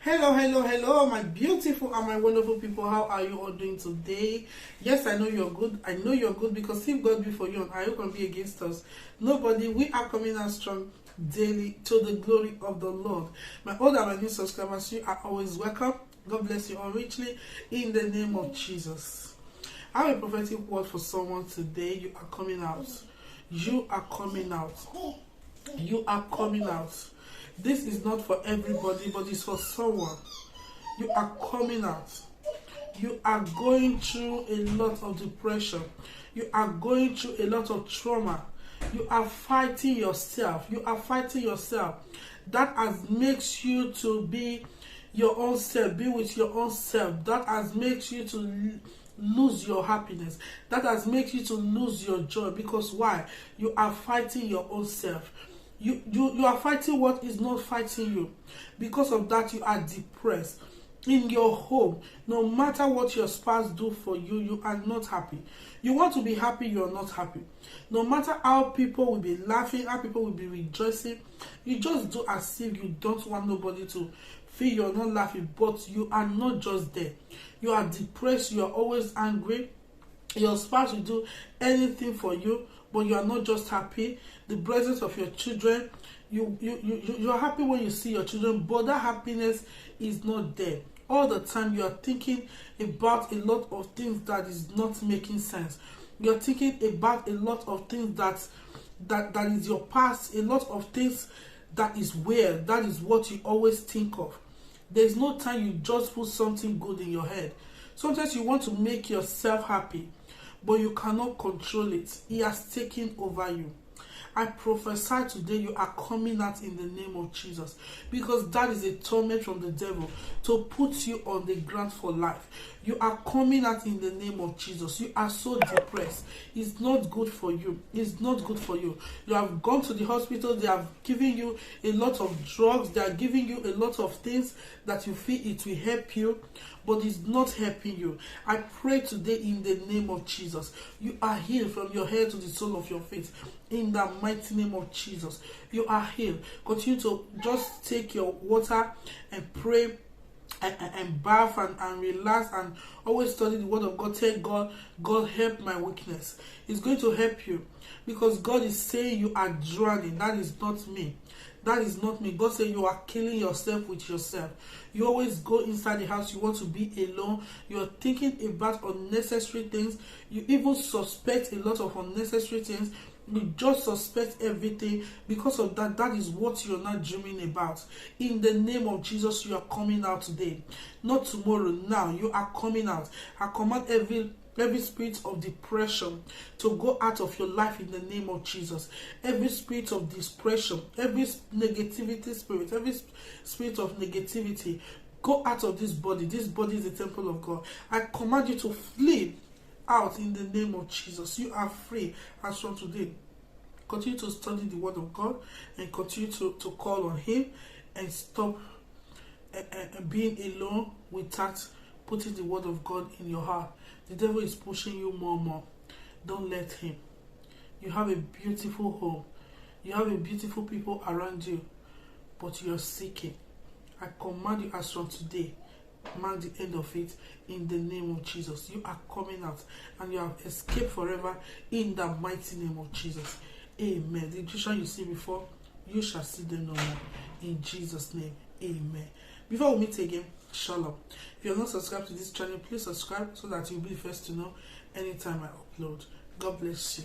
Hello, my beautiful and my wonderful people. How are you all doing today? Yes, I know you're good. I know you're good because if God be for you, and who can be against us? Nobody. We are coming out strong daily to the glory of the Lord. My old and my new subscribers, you are always welcome. God bless you all richly in the name of Jesus. I have a prophetic word for someone today. You are coming out. You are coming out. You are coming out. This is not for everybody, but it's for someone. You are coming out. You are going through a lot of depression. You are going through a lot of trauma. You are fighting yourself. You are fighting yourself. That has makes you to be your own self. Be with your own self. That has makes you to lose your happiness. That has makes you to lose your joy. Because why? You are fighting your own self. You are fighting what is not fighting you. Because of that, you are depressed. In your home, no matter what your spouse do for you, you are not happy. You want to be happy, you are not happy. No matter how people will be laughing, how people will be rejoicing, you just do as if you don't want nobody to feel you're not laughing, but you are not just there. You are depressed, you are always angry. Your spouse will do anything for you, but you are not just happy. The presence of your children, you are happy when you see your children, but that happiness is not there. All the time you are thinking about a lot of things that is not making sense. You are thinking about a lot of things that is your past, a lot of things that is weird. That is what you always think of. There's no time you just put something good in your head. Sometimes you want to make yourself happy, but you cannot control it. He has taken over you. I prophesy today you are coming out in the name of Jesus, because that is a torment from the devil to put you on the ground for life. You are coming out in the name of Jesus. You are so depressed. It's not good for you. It's not good for you. You have gone to the hospital. They have given you a lot of drugs. They are giving you a lot of things that you feel it will help you, but it's not helping you. I pray today in the name of Jesus. You are healed from your head to the sole of your feet. In the mighty name of Jesus, you are healed. Continue to just take your water and pray and bath and relax and always study the word of God. Tell God, God, help my weakness. It's going to help you, because God is saying you are drowning. That is not me. That is not me. God said you are killing yourself with yourself. You always go inside the house. You want to be alone. You are thinking about unnecessary things. You even suspect a lot of unnecessary things. You just suspect everything. Because of that, that is what you're not dreaming about. In the name of Jesus, you are coming out today. Not tomorrow, now. You are coming out. I command every spirit of depression to go out of your life in the name of Jesus. Every spirit of depression, every negativity spirit, every spirit of negativity, go out of this body. This body is the temple of God. I command you to flee out in the name of Jesus. You are free as from today. Continue to study the word of God and continue to call on him, and stop being alone without putting the word of God in your heart. The devil is pushing you more and more. Don't let him. You have a beautiful home. You have a beautiful people around you, but you are seeking. I command you as from today, mark the end of it in the name of Jesus. You are coming out and you have escaped forever in the mighty name of Jesus. Amen. The vision you see before, you shall see them no more. In Jesus' name, amen. Before we meet again, shalom. If you are not subscribed to this channel, please subscribe so that you'll be the first to know anytime I upload. God bless you.